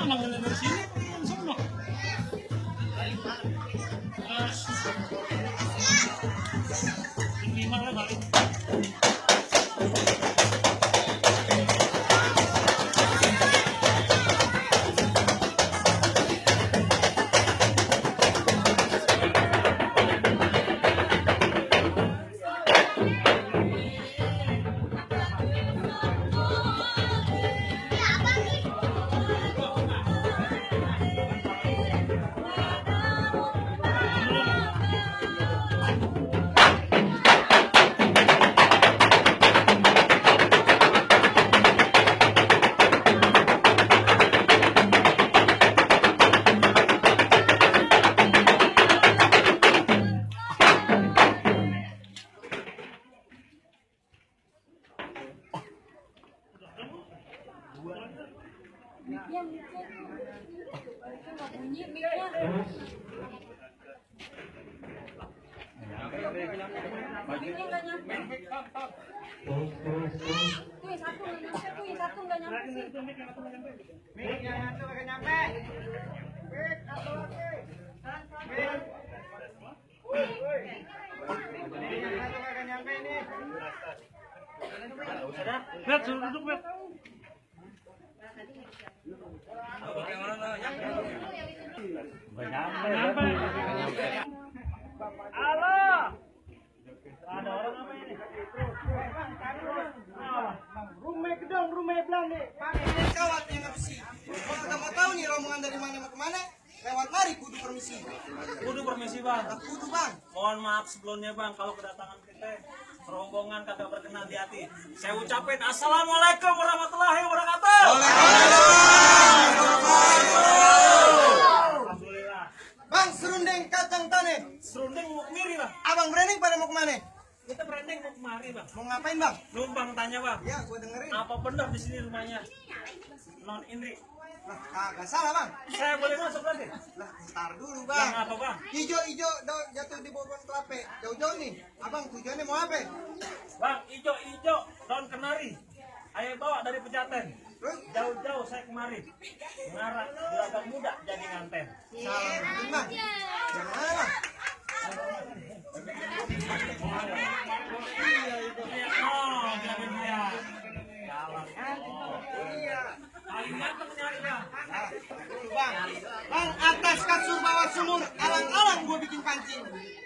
dari sini semua. Ini malah balik. Bet, suruh duduk, Bet. Halo. Ada orang apa ini? Rumah gedong, rumah belanda. Pakai kawat yang bersih. Kalau nggak mau tahu nih rombongan dari mana mau kemana, lewat mari kudu permisi. Kudu permisi, Bang. Kudu Bang. Mohon maaf sebelumnya, Bang, kalau kedatangan kita rombongan kagak berkenan di hati. Saya ucapin assalamualaikum warahmatullahi wabarakatuh. Alhamdulillah. Bang, serundeng kacang tane. Serundeng mau kemiri, Bang. Abang branding pada mau kemana? Kita branding mau kemari, Bang. Mau ngapain Bang? Numpang tanya, Bang. Ya, gua dengerin. Apa benar di sini rumahnya Non Indri? Lah, kagak salah Bang. Saya boleh masuk lagi? Lah, ntar dulu Yang Bang. apa, Bang? Ijo-ijo jatuh di pohon kelapa. Jauh-jauh nih. Abang tujuannya mau apa? Bang, ijo-ijo daun kenari. Ayo bawa dari Pejaten. Terus? Jauh-jauh saya kemari. Ngarak juragan muda jadi nganten. Salah mungkin Bang. Yang mana Bang? Oh, juragan muda. Jalan. Iya. Paling ganteng nyarinya. Nah, dulu Bang. Bang, atas kasur bawah sumur, alang-alang gua bikin pancing.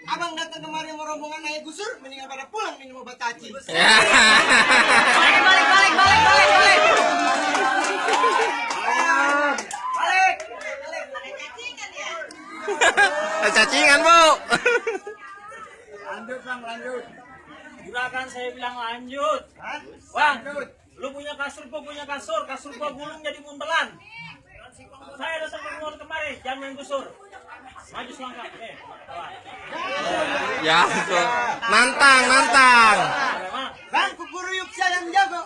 Abang datang kemari mau rombongan naik gusur, mendingan pada pulang minum obat cacing. Cacingan, Bu. Lanjut Bang, lanjut. Juragan saya bilang lanjut. Hah? Bang, lu punya kasur, gua punya kasur. Kasur gua gulung jadi muntelan. Saya datang ke luar kemari, jangan main gusur. Maju selangkah. Ya, nantang, nantang. Bang, kukuruyuk si ayam jago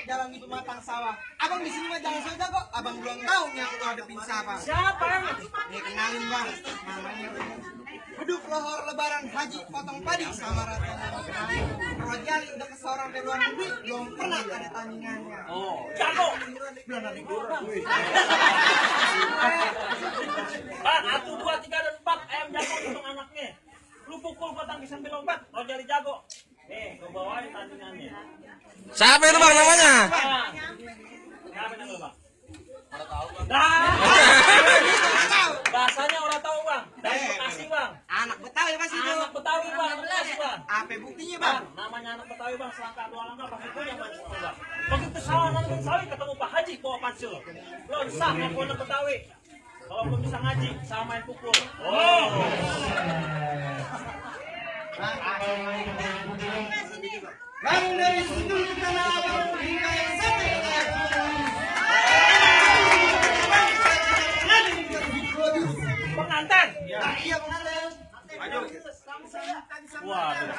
jalan di pematang sawah. Abang di sini mah jangan so jago, abang belum tahu nih aku hadapin siapa. Siapa yang? Nih kenalin Bang, namanya Beduk lohor lebaran haji potong padi sama rata. Rojali udah ke seorang dari luar negeri, belum pernah ada tandingannya. Oh, jago. Belum ada kurang. Bang, 1, 2, 3, dan 4 ayam jago untuk anaknya. Lu pukul gua tangkis sambil lompat, Rojali jago. Nih, gua bawain tandingannya. Siapa itu, Bang, namanya? Bang, siapa nama lu, Bang? Orang tahu, Bang. Bahasanya orang tahu, Bang. Dari Bekasi, Bang. Anak Betawi pasti itu. Anak Betawi, Bang. Bekasi, Bang. Apa buktinya Bang? Bang, namanya anak Betawi, Bang. Selangkah 2 langkah pasti punya Bang. Begitu sawah nanti sawi ketemu Pak Haji bawa pansil. Belum sah ngaku anak Betawi. Kalau belum bisa ngaji, sama main pukul. Oh. Bang, dari situ kita nalar hingga yang sampai Pengantin. Nah, iya pengantin. Waduh.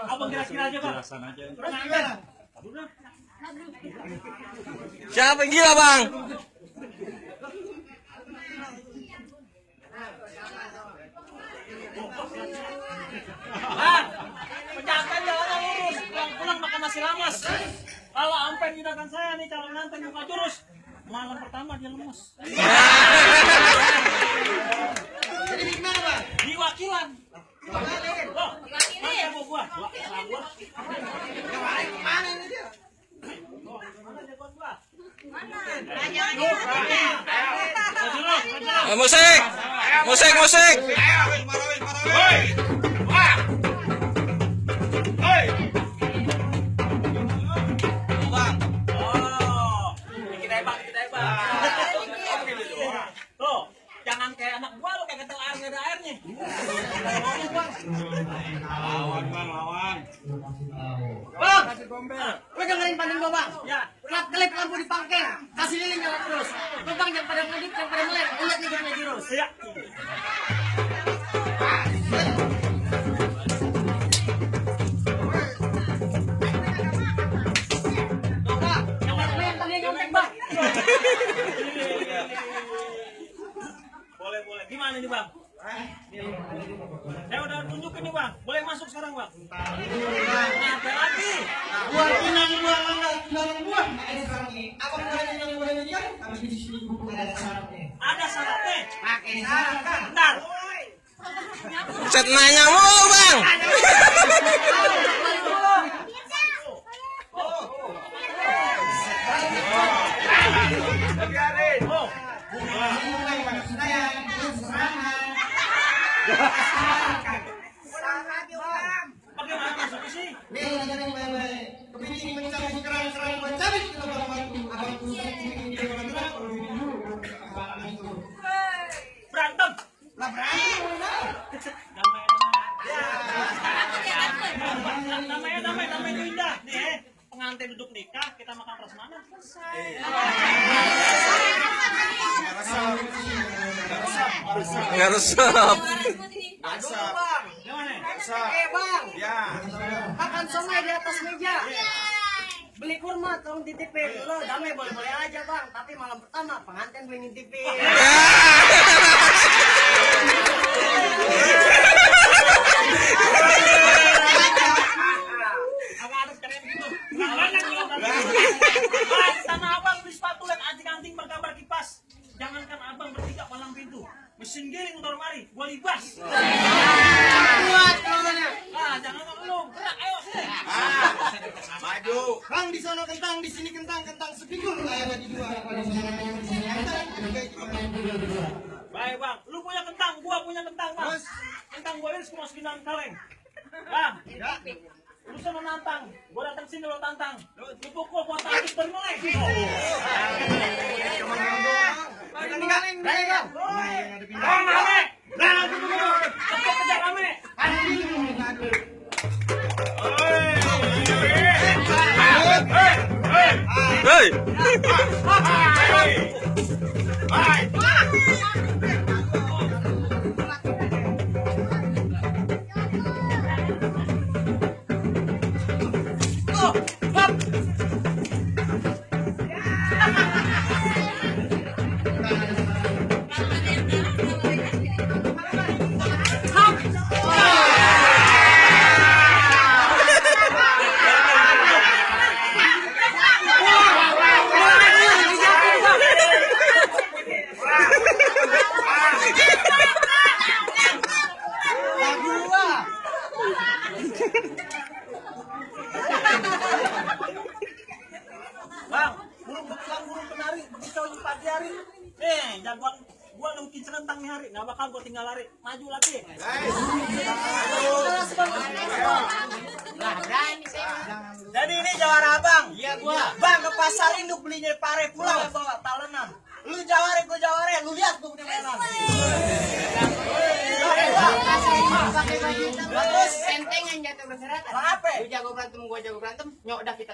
Abang kira-kira aja, Bang. Pengantin. Siapa yang gila, Bang? Bang, penjaga jalannya lurus, pulang-pulang makan nasi rames. Kalau sampai tindakan saya nih calon mantan buka jurus, malam pertama dia lemes. Jadi gimana, Bang? Di wakilan. Kembali. Oh, mana mau gua? Mana ini dia? Musik, musik, musik. Oh, dikit aja bang, dikit aja bang. Tuh, jangan kayak anak gua lo kayak ketel air nggak ada airnya. Bang, lu dengerin panen gua, Bang. Ya, Kelap kelip lampu di pangkeng, kasih lilin jalan terus. Lu Bang yang pada ngedip, yang pada melek, lihat nih gua jurus. ya. Tuh, Bang, yang pada melek tadi nyontek, Bang. Boleh, boleh. Gimana nih bang? Saya udah tunjukin nih bang. Boleh masuk sekarang bang? Apa lagi? Buat pinang gua enggak pinang gua. Ini sekarang nih. Apa boleh dia? Kami di sini ada syaratnya. Ada syaratnya. Pakai syarat, Bang. Bentar. Set nanya mulu, Bang. Oh, bagaimana masuknya sih? Berantem. Damai itu indah. Nih, pengantin duduk nikah, kita makan prasmanan. Nggak resep. Gimana? Bang. Makan somai di atas meja. Beli kurma tolong titipin. Lo damai boleh-boleh aja, Bang. Tapi malam pertama pengantin gue nitipin. Agak ada keren gitu. Tanah abang beli sepatu lihat anting-anting bergambar kipas. Jangankan abang bertiga palang pintu. Mesin giring motor mari, gua libas. Buat kawannya. Ah, jangan lu. Gerak, ayo sini. Maju. Bang di sono kentang, di sini kentang, kentang sepikul. Ayo bagi dua. Baik bang, lu punya kentang, gua punya kentang bang. Kentang gua iris, gua masukin dalam kaleng. Bang, lu sana nantang, gua datang sini lo tantang. Lu pukul gua tangkis bermelek. Tinggalin, bang. Bang, rame. Bang, cepat kejar rame. Hei. Bang, burung betulan burung penari, begitu pagi hari. Jagoan gua nungkin serentang nih hari, nggak bakal gua tinggal lari. Maju lagi. Jadi ini jawara abang. Iya gua. Bang ke pasar induk belinya pare pulang bawa talenan. Lu jaware gua jaware, lu lihat gua punya mainan. Pakai baju hitam terus sentengan jatuh berserakan. Bang apa? Lu jago berantem, gua jago berantem, nyok dah kita.